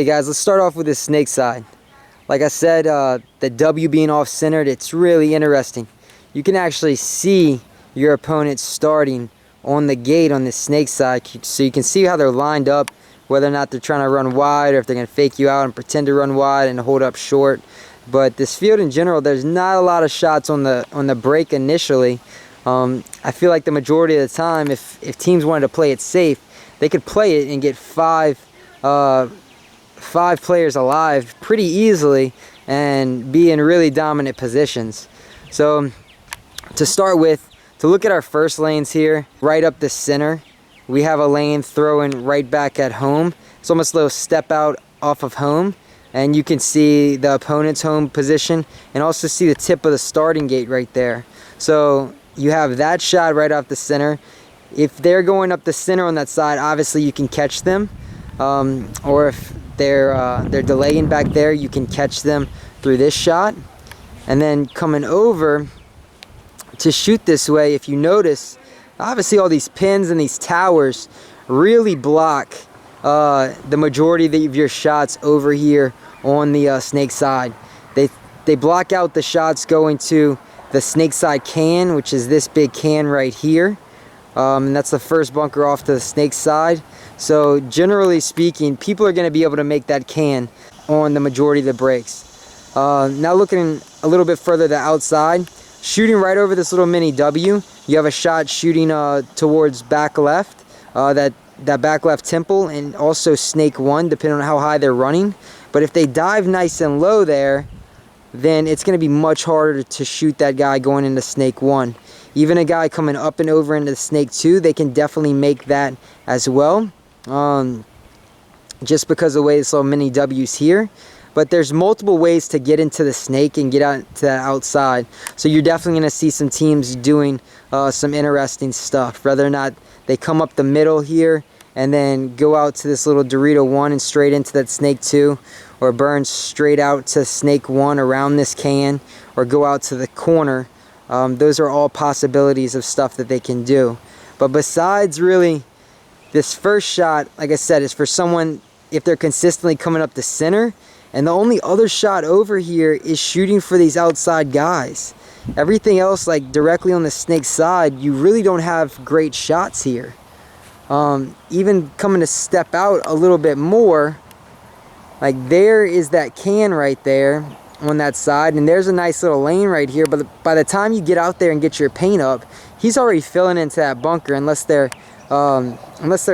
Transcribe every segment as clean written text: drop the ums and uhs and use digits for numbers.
Okay guys, let's start off with the snake side. Like I said, the W being off-centered, it's really interesting. You can actually see your opponent starting on the gate on the snake side, so you can see how they're lined up, whether or not they're trying to run wide or if they're going to fake you out and pretend to run wide and hold up short. But this field in general, there's not a lot of shots on the break initially. I feel like the majority of the time, if teams wanted to play it safe, they could play it and get five players alive pretty easily and be in really dominant positions. So to start with, to look at our first lanes here, right up the center, we have a lane throwing right back at home. It's almost a little step out off of home, and you can see the opponent's home position and also see the tip of the starting gate right there. So you have that shot right off the center. If they're going up the center on that side, obviously you can catch them, or if they're delaying back there, you can catch them through this shot. And then coming over to shoot this way, if you notice, obviously all these pins and these towers really block the majority of your shots over here on the snake side. They block out the shots going to the snake side can, which is this big can right here, and that's the first bunker off to the snake side. So generally speaking, people are going to be able to make that can on the majority of the breaks. Now looking a little bit further to the outside, shooting right over this little mini W, you have a shot shooting towards back left, that back left temple, and also snake one, depending on how high they're running. But if they dive nice and low there, then it's going to be much harder to shoot that guy going into snake one. Even a guy coming up and over into snake two, they can definitely make that as well, just because of the way this little mini W's here. But there's multiple ways to get into the snake and get out to the outside. So you're definitely going to see some teams doing some interesting stuff. Whether or not they come up the middle here and then go out to this little Dorito 1 and straight into that snake 2, or burn straight out to snake 1 around this can, or go out to the corner. Those are all possibilities of stuff that they can do. But besides really this first shot, like I said, is for someone if they're consistently coming up the center. And the only other shot over here is shooting for these outside guys. Everything else, like directly on the snake side, you really don't have great shots here. Even coming to step out a little bit more, like there is that can right there on that side, and there's a nice little lane right here. But by the time you get out there and get your paint up, he's already filling into that bunker, unless they're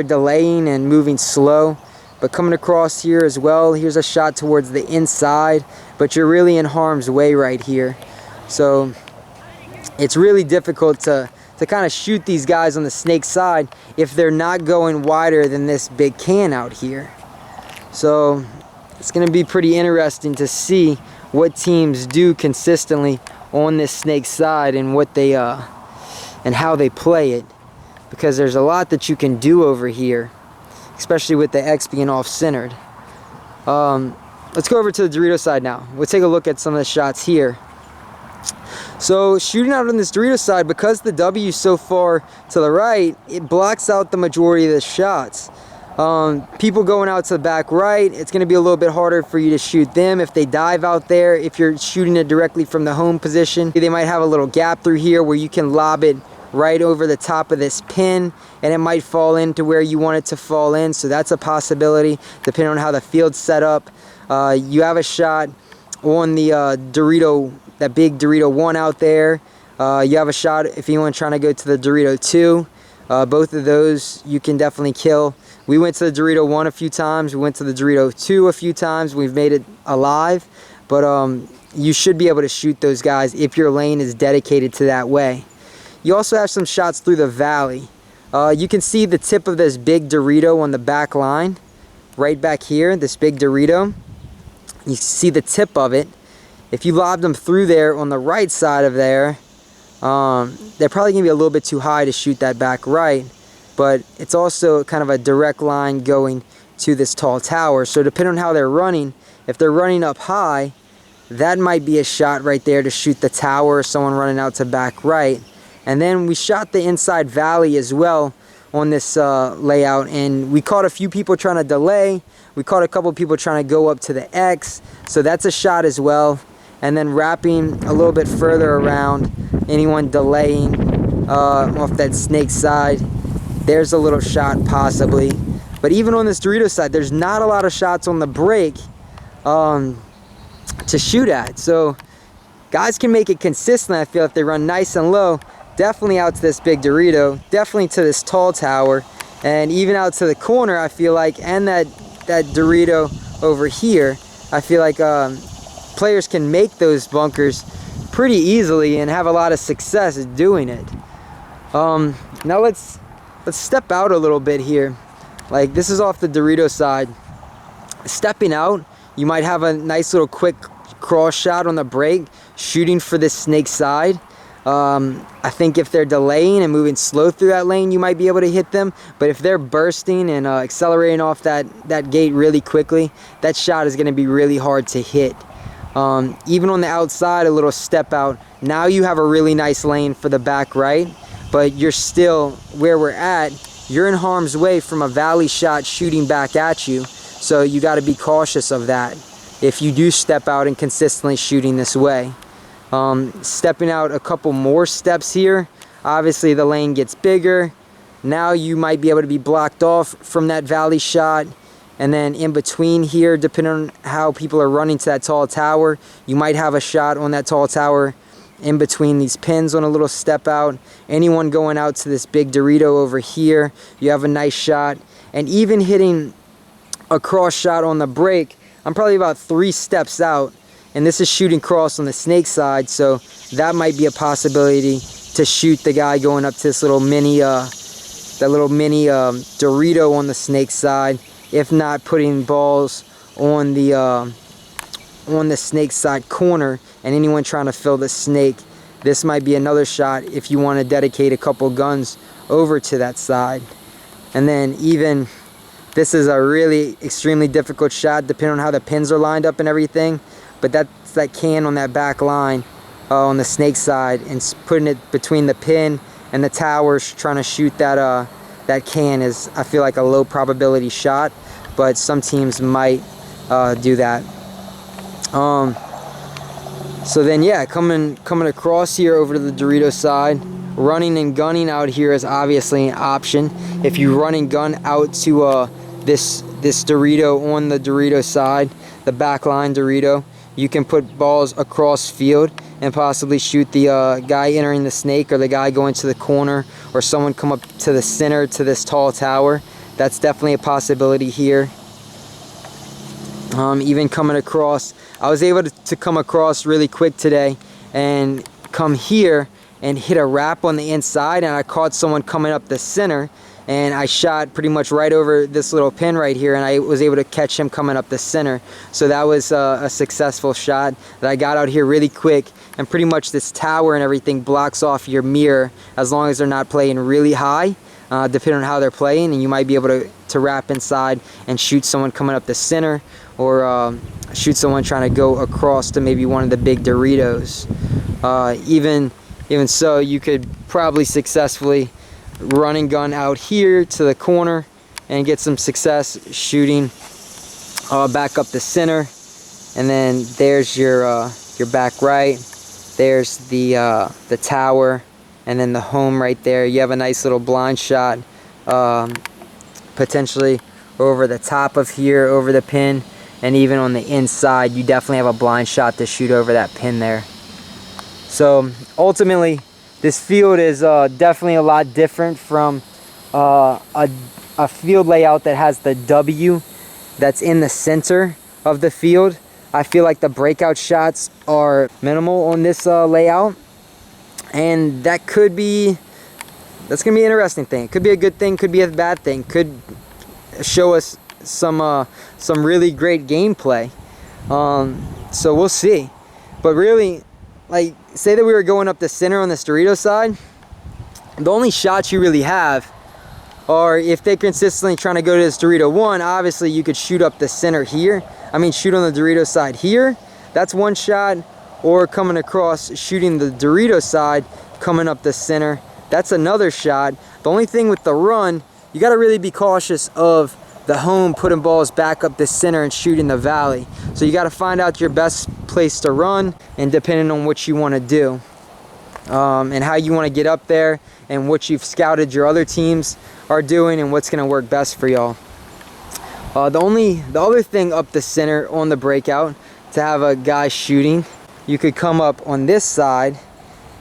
delaying and moving slow. But coming across here as well, here's a shot towards the inside, but you're really in harm's way right here. So it's really difficult to kind of shoot these guys on the snake side if they're not going wider than this big can out here. So it's going to be pretty interesting to see what teams do consistently on this snake side and what they and how they play it, because there's a lot that you can do over here, especially with the X being off-centered. Let's go over to the Dorito side now. We'll take a look at some of the shots here. So shooting out on this Dorito side, because the W is so far to the right, it blocks out the majority of the shots. People going out to the back right, it's going to be a little bit harder for you to shoot them if they dive out there. If you're shooting it directly from the home position, they might have a little gap through here where you can lob it right over the top of this pin, and it might fall into where you want it to fall in. So that's a possibility depending on how the field's set up. You have a shot on the Dorito, that big Dorito 1 out there. You have a shot if anyone's trying to go to the Dorito 2. Both of those you can definitely kill. We went to the Dorito 1 a few times. We went to the Dorito 2 a few times. We've made it alive. But you should be able to shoot those guys if your lane is dedicated to that way. You also have some shots through the valley. You can see the tip of this big Dorito on the back line. Right back here, this big Dorito. You see the tip of it. If you lobbed them through there on the right side of there, they're probably going to be a little bit too high to shoot that back right. But it's also kind of a direct line going to this tall tower. So depending on how they're running, if they're running up high, that might be a shot right there to shoot the tower or someone running out to back right. And then we shot the inside valley as well on this layout, and we caught a few people trying to delay. We caught a couple people trying to go up to the X, so that's a shot as well. And then wrapping a little bit further around, anyone delaying off that snake side, there's a little shot possibly. But even on this Dorito side, there's not a lot of shots on the break to shoot at. So guys can make it consistent, I feel, if they run nice and low. Definitely out to this big Dorito, definitely to this tall tower, and even out to the corner, I feel like, and that Dorito over here. I feel like players can make those bunkers pretty easily and have a lot of success doing it. Now let's step out a little bit here. Like, this is off the Dorito side. Stepping out, you might have a nice little quick cross shot on the break, shooting for this snake side. I think if they're delaying and moving slow through that lane, you might be able to hit them. But if they're bursting and accelerating off that gate really quickly, that shot is going to be really hard to hit. Even on the outside, a little step out. Now you have a really nice lane for the back right, but you're still where we're at. You're in harm's way from a valley shot shooting back at you. So you got to be cautious of that if you do step out and consistently shooting this way. Stepping out a couple more steps here, obviously the lane gets bigger. Now you might be able to be blocked off from that valley shot, and then in between here, depending on how people are running to that tall tower, you might have a shot on that tall tower in between these pins on a little step out. Anyone going out to this big Dorito over here, you have a nice shot. And even hitting a cross shot on the break, I'm probably about 3 steps out. And this is shooting cross on the snake side, so that might be a possibility to shoot the guy going up to this little mini, Dorito on the snake side. If not, putting balls on the snake side corner, and anyone trying to fill the snake, this might be another shot if you want to dedicate a couple guns over to that side. And then even this is a really extremely difficult shot, depending on how the pins are lined up and everything. But that's that can on that back line on the snake side, and putting it between the pin and the towers, trying to shoot that can is, I feel like, a low probability shot, but some teams might do that. So then, yeah, coming across here over to the Dorito side, running and gunning out here is obviously an option. If you run and gun out to this Dorito on the Dorito side, the backline Dorito, you can put balls across field and possibly shoot the guy entering the snake, or the guy going to the corner, or someone come up to the center to this tall tower. That's definitely a possibility here. Even coming across, I was able to come across really quick today and come here and hit a wrap on the inside, and I caught someone coming up the center, and I shot pretty much right over this little pin right here, and I was able to catch him coming up the center. So that was a successful shot that I got out here really quick, and pretty much this tower and everything blocks off your mirror as long as they're not playing really high, depending on how they're playing, and you might be able to wrap inside and shoot someone coming up the center, or shoot someone trying to go across to maybe one of the big Doritos. Even so, you could probably successfully run and gun out here to the corner and get some success shooting back up the center. And then there's your back right, there's the tower, and then the home right there. You have a nice little blind shot potentially over the top of here, over the pin, and even on the inside you definitely have a blind shot to shoot over that pin there. So ultimately, this field is definitely a lot different from a field layout that has the W that's in the center of the field. I feel like the breakout shots are minimal on this layout, and that's gonna be an interesting thing. It could be a good thing, could be a bad thing, could show us some really great gameplay. So we'll see. But really, like, say that we were going up the center on this Dorito side, the only shots you really have are if they're consistently trying to go to this Dorito 1, obviously you could shoot up the center here. I mean, shoot on the Dorito side here. That's one shot. Or coming across, shooting the Dorito side, coming up the center. That's another shot. The only thing with the run, you got to really be cautious of the home putting balls back up the center and shooting the valley. So you got to find out your best place to run, and depending on what you want to do and how you want to get up there and what you've scouted your other teams are doing and what's going to work best for y'all. The other thing up the center on the breakout, to have a guy shooting, you could come up on this side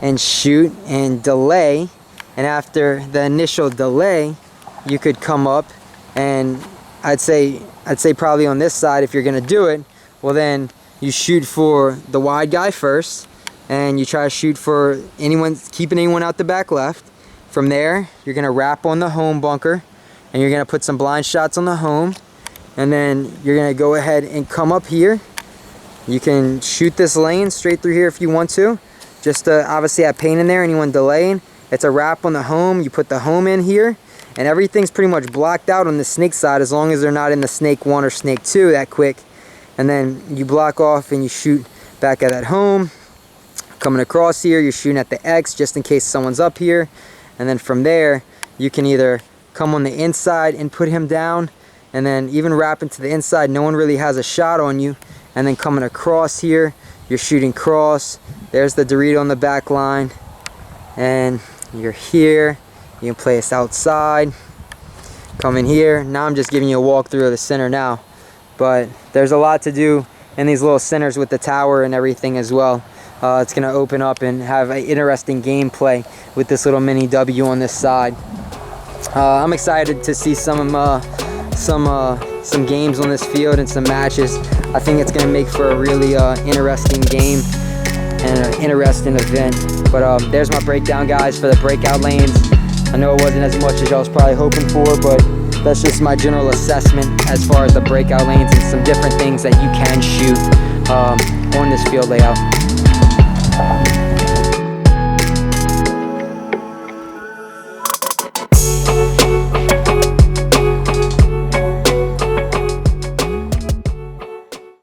and shoot and delay, and after the initial delay you could come up, and I'd say probably on this side, if you're gonna do it, well then you shoot for the wide guy first, and you try to shoot for keeping anyone out the back left. From there you're gonna wrap on the home bunker, and you're gonna put some blind shots on the home, and then you're gonna go ahead and come up here. You can shoot this lane straight through here if you want to, just to obviously have paint in there, anyone delaying. It's a wrap on the home. You put the home in here, and everything's pretty much blocked out on the snake side, as long as they're not in the snake 1 or snake 2 that quick. And then you block off and you shoot back at that home. Coming across here, you're shooting at the X just in case someone's up here. And then from there, you can either come on the inside and put him down, and then even wrapping to the inside, no one really has a shot on you. And then coming across here, you're shooting cross. There's the Dorito on the back line, and you're here. You can play us outside. Come in here. Now I'm just giving you a walkthrough of the center now, but there's a lot to do in these little centers with the tower and everything as well. It's going to open up and have an interesting gameplay with this little mini W on this side. I'm excited to see some games on this field and some matches. I think it's going to make for a really interesting game and an interesting event. But there's my breakdown, guys, for the breakout lanes. I know it wasn't as much as y'all was probably hoping for, but that's just my general assessment as far as the breakout lanes and some different things that you can shoot on this field layout.